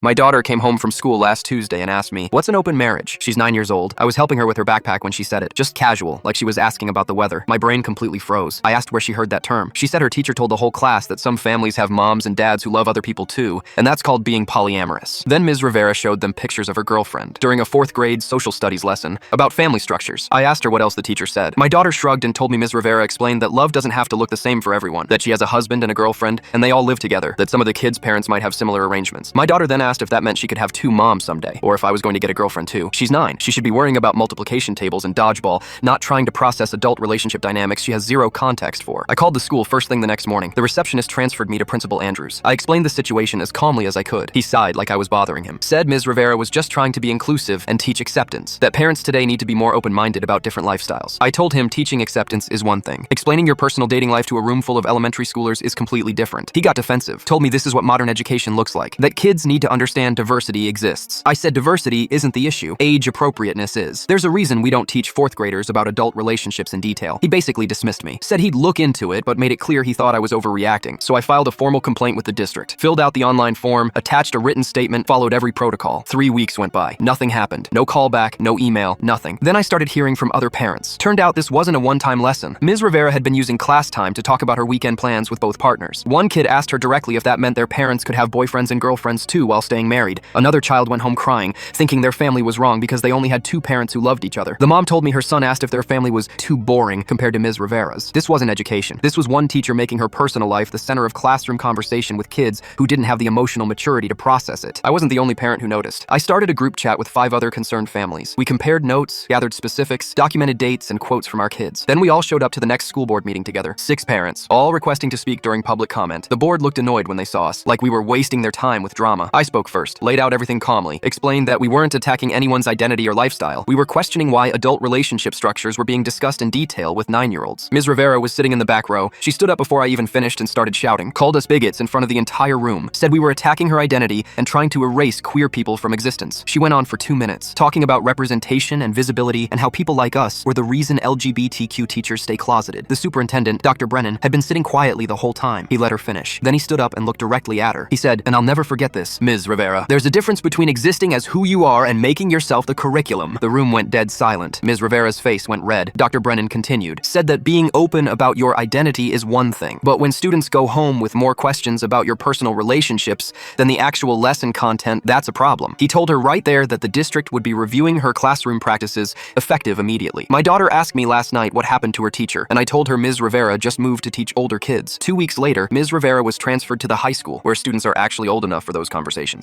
My daughter came home from school last Tuesday and asked me, "What's an open marriage?" She's 9 years old. I was helping her with her backpack when she said it. Just casual, like she was asking about the weather. My brain completely froze. I asked where she heard that term. She said her teacher told the whole class that some families have moms and dads who love other people too, and that's called being polyamorous. Then Ms. Rivera showed them pictures of her girlfriend during a 4th grade social studies lesson about family structures. I asked her what else the teacher said. My daughter shrugged and told me Ms. Rivera explained that love doesn't have to look the same for everyone, that she has a husband and a girlfriend, and they all live together, that some of the kids' parents might have similar arrangements. My daughter then asked if that meant she could have 2 moms someday, or if I was going to get a girlfriend too. She's 9. She should be worrying about multiplication tables and dodgeball, not trying to process adult relationship dynamics she has zero context for. I called the school first thing the next morning. The receptionist transferred me to Principal Andrews. I explained the situation as calmly as I could. He sighed like I was bothering him. Said Ms. Rivera was just trying to be inclusive and teach acceptance, that parents today need to be more open-minded about different lifestyles. I told him teaching acceptance is one thing. Explaining your personal dating life to a room full of elementary schoolers is completely different. He got defensive, told me this is what modern education looks like, that kids need to understand diversity exists. I said diversity isn't the issue, age appropriateness is. There's a reason we don't teach 4th graders about adult relationships in detail. He basically dismissed me, said he'd look into it, but made it clear he thought I was overreacting. So I filed a formal complaint with the district, filled out the online form, attached a written statement, followed every protocol. 3 weeks went by. Nothing happened. No callback, no email, nothing. Then I started hearing from other parents. Turned out this wasn't a one-time lesson. Ms. Rivera had been using class time to talk about her weekend plans with both partners. One kid asked her directly if that meant their parents could have boyfriends and girlfriends too while staying married. Another child went home crying, thinking their family was wrong because they only had 2 parents who loved each other. The mom told me her son asked if their family was too boring compared to Ms. Rivera's. This wasn't education. This was one teacher making her personal life the center of classroom conversation with kids who didn't have the emotional maturity to process it. I wasn't the only parent who noticed. I started a group chat with 5 other concerned families. We compared notes, gathered specifics, documented dates and quotes from our kids. Then we all showed up to the next school board meeting together. 6 parents, all requesting to speak during public comment. The board looked annoyed when they saw us, like we were wasting their time with drama. I spoke first, laid out everything calmly, explained that we weren't attacking anyone's identity or lifestyle. We were questioning why adult relationship structures were being discussed in detail with 9-year-olds. Ms. Rivera was sitting in the back row. She stood up before I even finished and started shouting, called us bigots in front of the entire room, said we were attacking her identity and trying to erase queer people from existence. She went on for 2 minutes, talking about representation and visibility and how people like us were the reason LGBTQ teachers stay closeted. The superintendent, Dr. Brennan, had been sitting quietly the whole time. He let her finish. Then he stood up and looked directly at her. He said, and I'll never forget this, Ms. Rivera, there's a difference between existing as who you are and making yourself the curriculum. The room went dead silent. Ms. Rivera's face went red. Dr. Brennan continued, said that being open about your identity is one thing, but when students go home with more questions about your personal relationships than the actual lesson content, that's a problem. He told her right there that the district would be reviewing her classroom practices effective immediately. My daughter asked me last night what happened to her teacher, and I told her Ms. Rivera just moved to teach older kids. 2 weeks later, Ms. Rivera was transferred to the high school, where students are actually old enough for those conversations.